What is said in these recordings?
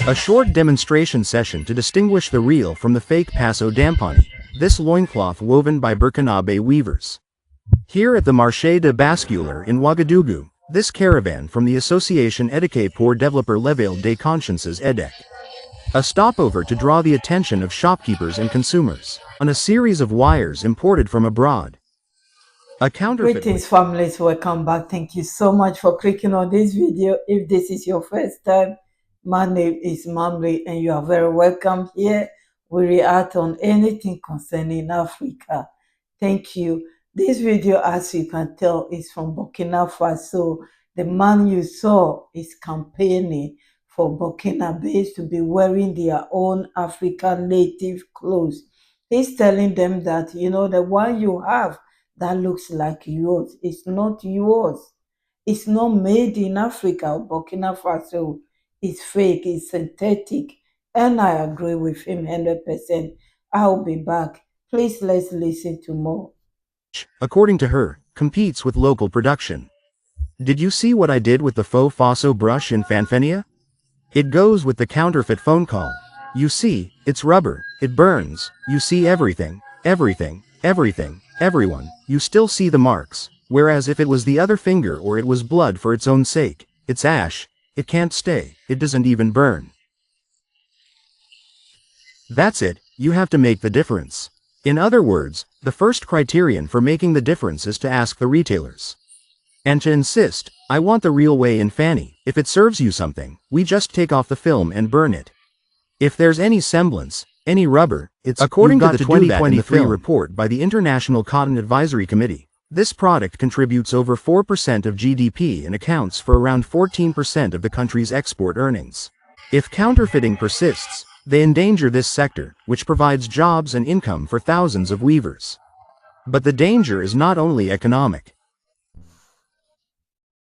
A short demonstration session to distinguish the real from the fake Paso Dampani, this loincloth woven by Burkinabe weavers. Here at the Marché de Bascular in Ouagadougou, this caravan from the Association Éduqué pour développer l'éveil des consciences EDEC. A stopover to draw the attention of shopkeepers and consumers on a series of wires imported from abroad. A counterfeit. Greetings, families. Welcome back. Thank you so much for clicking on this video. If this is your first time, my name is Mamle and you are very welcome here. We react on anything concerning Africa. Thank you. This video, as you can tell, is from Burkina Faso. The man you saw is campaigning for Burkinabes to be wearing their own African native clothes. He's telling them that, the one you have that looks like yours. It's not yours. It's not made in Africa or Burkina Faso. It's fake, it's synthetic. And I agree with him 100%. I'll be back. Please, let's listen to more. According to her, competes with local production. Did you see what I did with the faux Faso brush in Fanfenia? It goes with the counterfeit phone call. You see, it's rubber, it burns, you see everything, everyone, you still see the marks, whereas if it was the other finger or it was blood for its own sake, it's ash, it can't stay, it doesn't even burn. That's it, you have to make the difference. In other words, the first criterion for making the difference is to ask the retailers. And to insist, I want the real way in Fanny. If it serves you something, we just take off the film and burn it. If there's any semblance, any rubber, it's according to the 2023 report by the International Cotton Advisory Committee. This product contributes over 4% of GDP and accounts for around 14% of the country's export earnings. If counterfeiting persists, they endanger this sector, which provides jobs and income for thousands of weavers. But the danger is not only economic.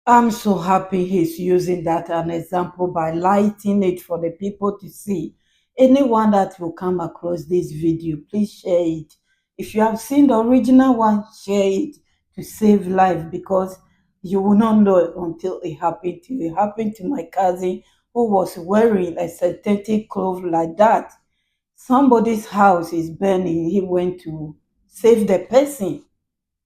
I'm so happy he's using that as an example by lighting it for the people to see. Anyone that will come across this video, please share it. If you have seen the original one, share it to save life, because you will not know until it happened to you. It happened to my cousin who was wearing a synthetic cloth like that. Somebody's house is burning. He went to save the person.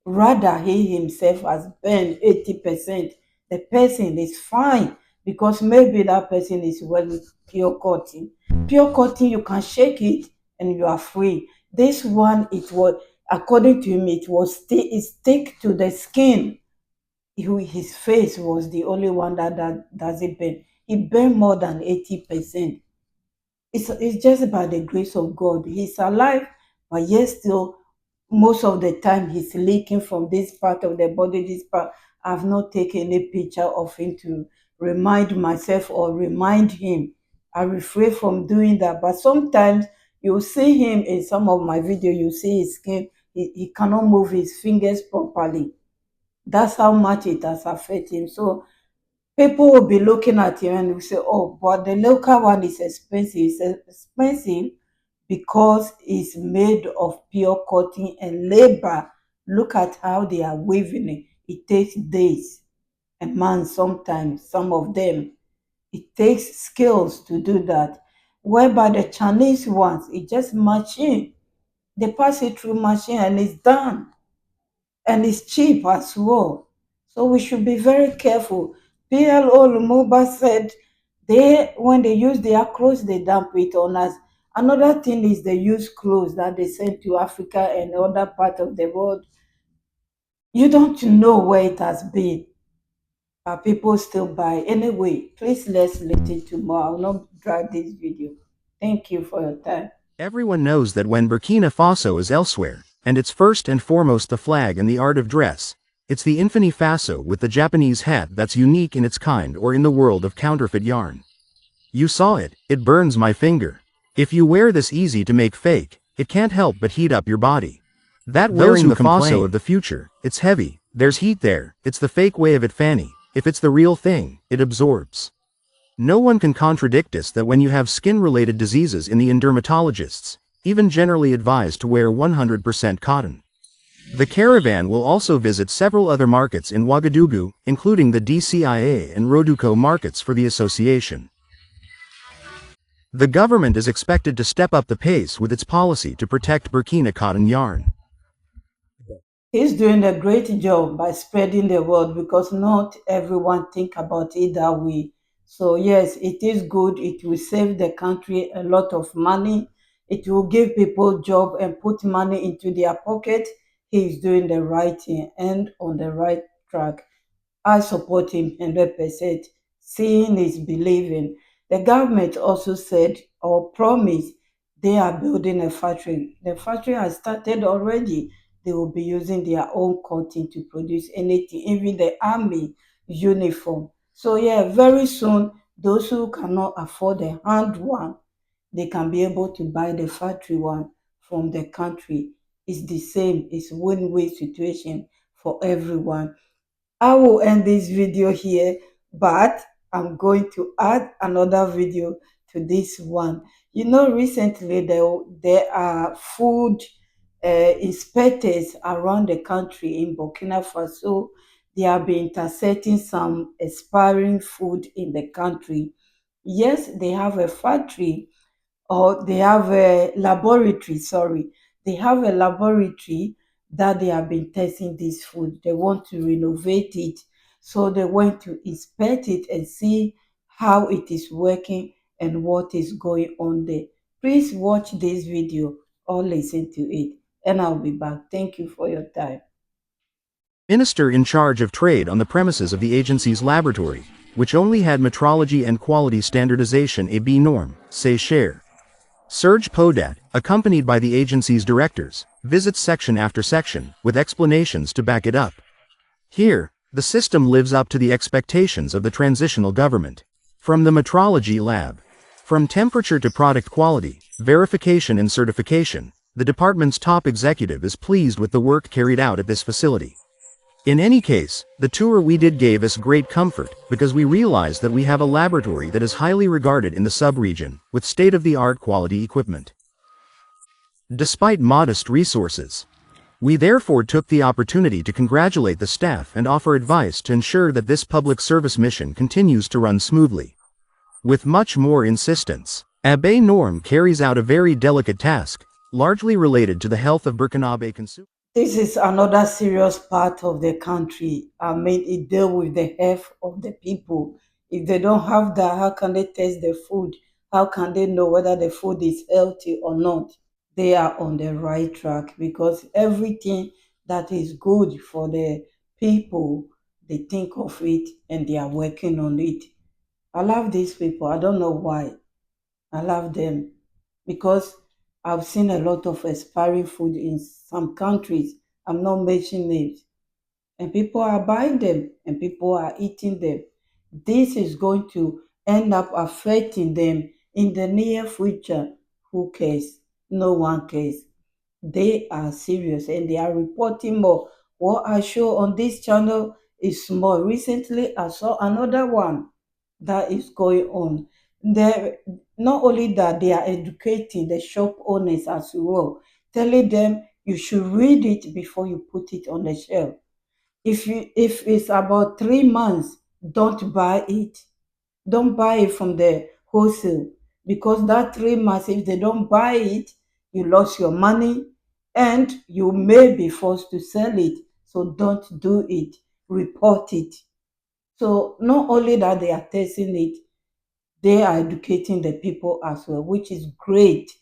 Rather, he himself has burned 80%. The person is fine because maybe that person is wearing pure cotton. Pure cotton, you can shake it and you are free. This one, it was, according to him, it stick to the skin. His face was the only one that doesn't burn. He burned more than 80%. It's just by the grace of God. He's alive, but yet still, most of the time, he's leaking from this part of the body, this part. I've not taken any picture of him to remind myself or remind him. I refrain from doing that. But sometimes you see him in some of my videos, you see his skin, he cannot move his fingers properly. That's how much it has affected him. So people will be looking at him and will say, oh, but the local one is expensive. It's expensive because it's made of pure cotton and labor. Look at how they are weaving it. It takes days and months sometimes, some of them. It takes skills to do that. Whereby the Chinese ones, it's just machine. They pass it through machine and it's done. And it's cheap as well. So we should be very careful. PLO Lumumba said when they use their clothes, they dump it on us. Another thing is they use clothes that they send to Africa and other parts of the world. You don't know where it has been, but people still buy. Anyway, please let's listen to more. I will not drag this video. Thank you for your time. Everyone knows that when Burkina Faso is elsewhere, and it's first and foremost the flag and the art of dress, it's the infamy Faso with the Japanese hat that's unique in its kind or in the world of counterfeit yarn. You saw it, it burns my finger. If you wear this easy to make fake, it can't help but heat up your body. That wearing the Faso of the future, it's heavy, there's heat there, it's the fake way of it Fanny, if it's the real thing, it absorbs. No one can contradict us that when you have skin-related diseases in the dermatologists, even generally advised to wear 100% cotton. The caravan will also visit several other markets in Ouagadougou, including the DCIA and Roduco markets for the association. The government is expected to step up the pace with its policy to protect Burkina cotton yarn. He's doing a great job by spreading the word because not everyone think about it that way. So yes, it is good. It will save the country a lot of money. It will give people job and put money into their pocket. He's doing the right thing and on the right track. I support him 100%. Seeing is believing. The government also said or promised they are building a factory. The factory has started already. They will be using their own cotton to produce anything, even the army uniform. So yeah, very soon, those who cannot afford the hand one, they can be able to buy the factory one from the country. It's the same. It's win-win situation for everyone. I will end this video here, but I'm going to add another video to this one. You know, recently there are food inspectors around the country in Burkina Faso. They have been intercepting some expiring food in the country. Yes, they have a factory or they have a laboratory, sorry. They have a laboratory that they have been testing this food. They want to renovate it. So they went to inspect it and see how it is working and what is going on there. Please watch this video or listen to it and I'll be back. Thank you for your time. Minister in charge of trade on the premises of the agency's laboratory, which only had metrology and quality standardization AB norm, say share. Serge Podat, accompanied by the agency's directors, visits section after section, with explanations to back it up. Here, the system lives up to the expectations of the transitional government. From the metrology lab, from temperature to product quality, verification and certification, the department's top executive is pleased with the work carried out at this facility. In any case, the tour we did gave us great comfort, because we realized that we have a laboratory that is highly regarded in the sub-region, with state-of-the-art quality equipment. Despite modest resources, we therefore took the opportunity to congratulate the staff and offer advice to ensure that this public service mission continues to run smoothly. With much more insistence, Abbé Norm carries out a very delicate task, largely related to the health of Burkinabe consumers. This is another serious part of the country. I mean, it deals with the health of the people. If they don't have that, how can they taste the food? How can they know whether the food is healthy or not? They are on the right track because everything that is good for the people, they think of it and they are working on it. I love these people. I don't know why. I love them because I've seen a lot of expiring food in some countries. I'm not mentioning names. And people are buying them and people are eating them. This is going to end up affecting them in the near future. Who cares? No one cares. They are serious and they are reporting more. What I show on this channel is small. Recently, I saw another one that is going on. There, not only that, they are educating the shop owners as well, telling them you should read it before you put it on the shelf. If it's about 3 months, don't buy it. Don't buy it from the wholesale because that 3 months, if they don't buy it, you lost your money and you may be forced to sell it. So don't do it. Report it. So not only that they are testing it, they are educating the people as well, which is great.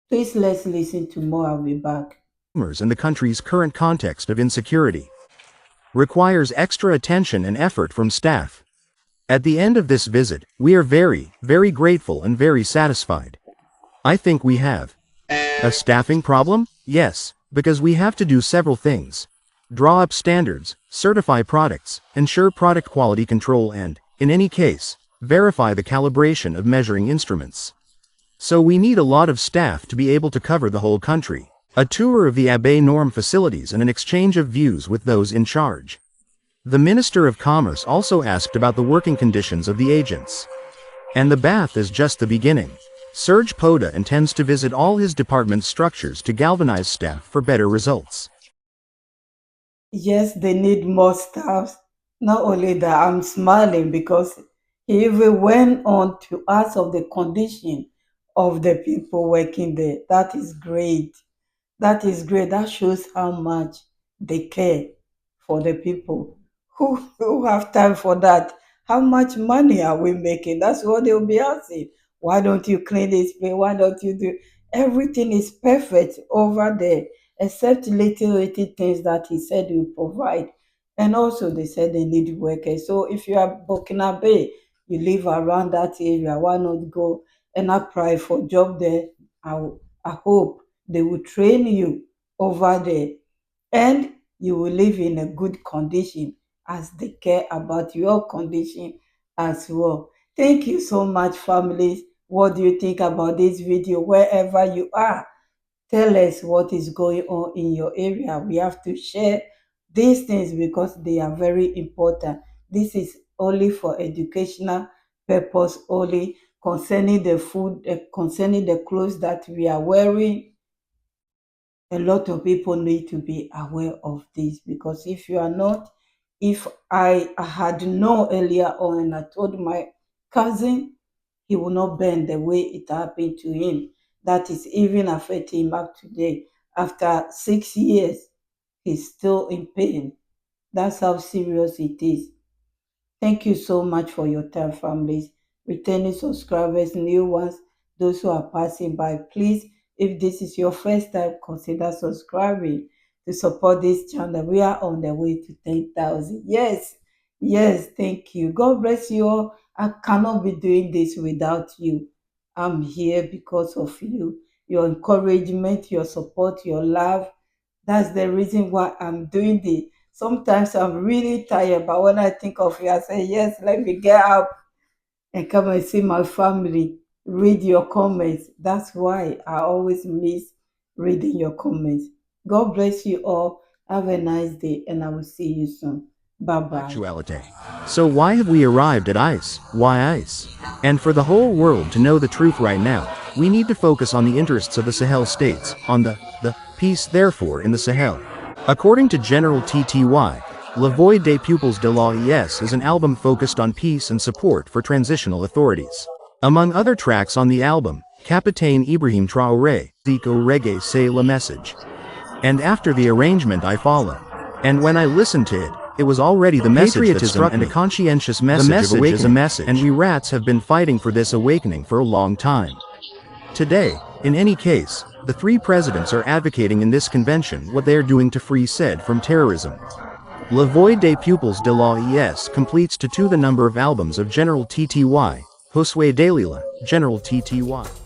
Please let's listen to more. I'll be back. In the country's current context of insecurity, requires extra attention and effort from staff. At the end of this visit, we are very, very grateful and very satisfied. I think we have a staffing problem? Yes, because we have to do several things. Draw up standards, certify products, ensure product quality control and, in any case, verify the calibration of measuring instruments. So we need a lot of staff to be able to cover the whole country. A tour of the Abbé Norm facilities and an exchange of views with those in charge. The Minister of Commerce also asked about the working conditions of the agents. And the bath is just the beginning. Serge Poda intends to visit all his department structures to galvanize staff for better results. Yes, they need more staff. Not only that, I'm smiling because He even went on to ask of the condition of the people working there. That is great. That is great. That shows how much they care for the people. Who have time for that? How much money are we making? That's what they'll be asking. Why don't you clean this place? Why don't you do? Everything is perfect over there, except little things that he said he will provide. And also, they said they need workers. So if you are Burkina Faso, you live around that area, why not go and apply for job there? I hope they will train you over there, and you will live in a good condition as they care about your condition as well. Thank you so much, families. What do you think about this video? Wherever you are, tell us what is going on in your area. We have to share these things because they are very important. This is only for educational purpose only, concerning the food, concerning the clothes that we are wearing. A lot of people need to be aware of this, because if you are not, if I had known earlier on and I told my cousin, he will not bend the way it happened to him. That is even affecting him up today. After 6 years, he's still in pain. That's how serious it is. Thank you so much for your time, families. Returning subscribers, new ones, those who are passing by. Please, if this is your first time, consider subscribing to support this channel. We are on the way to 10,000. Yes, yes, thank you. God bless you all. I cannot be doing this without you. I'm here because of you. Your encouragement, your support, your love. That's the reason why I'm doing this. Sometimes I'm really tired, but when I think of you, I say, yes, let me get up and come and see my family, read your comments. That's why I always miss reading your comments. God bless you all. Have a nice day, and I will see you soon. Bye-bye. Actuality. So why have we arrived at ice? Why ice? And for the whole world to know the truth right now, we need to focus on the interests of the Sahel states, on the peace therefore in the Sahel. According to General TTY, La Voix des Pupils de l'AES is an album focused on peace and support for transitional authorities. Among other tracks on the album, Capitaine Ibrahim Traoré, Zico Reggae C'est le Message. And after the arrangement I follow. And when I listened to it, it was already the message that struck me. And a conscientious message, of awakening. Is a message, and we rats have been fighting for this awakening for a long time. Today, in any case, the three presidents are advocating in this convention what they are doing to free SED from terrorism. La Voix des Pupils de l'AES completes to 2 the number of albums of General TTY, Josue Dalila, General TTY.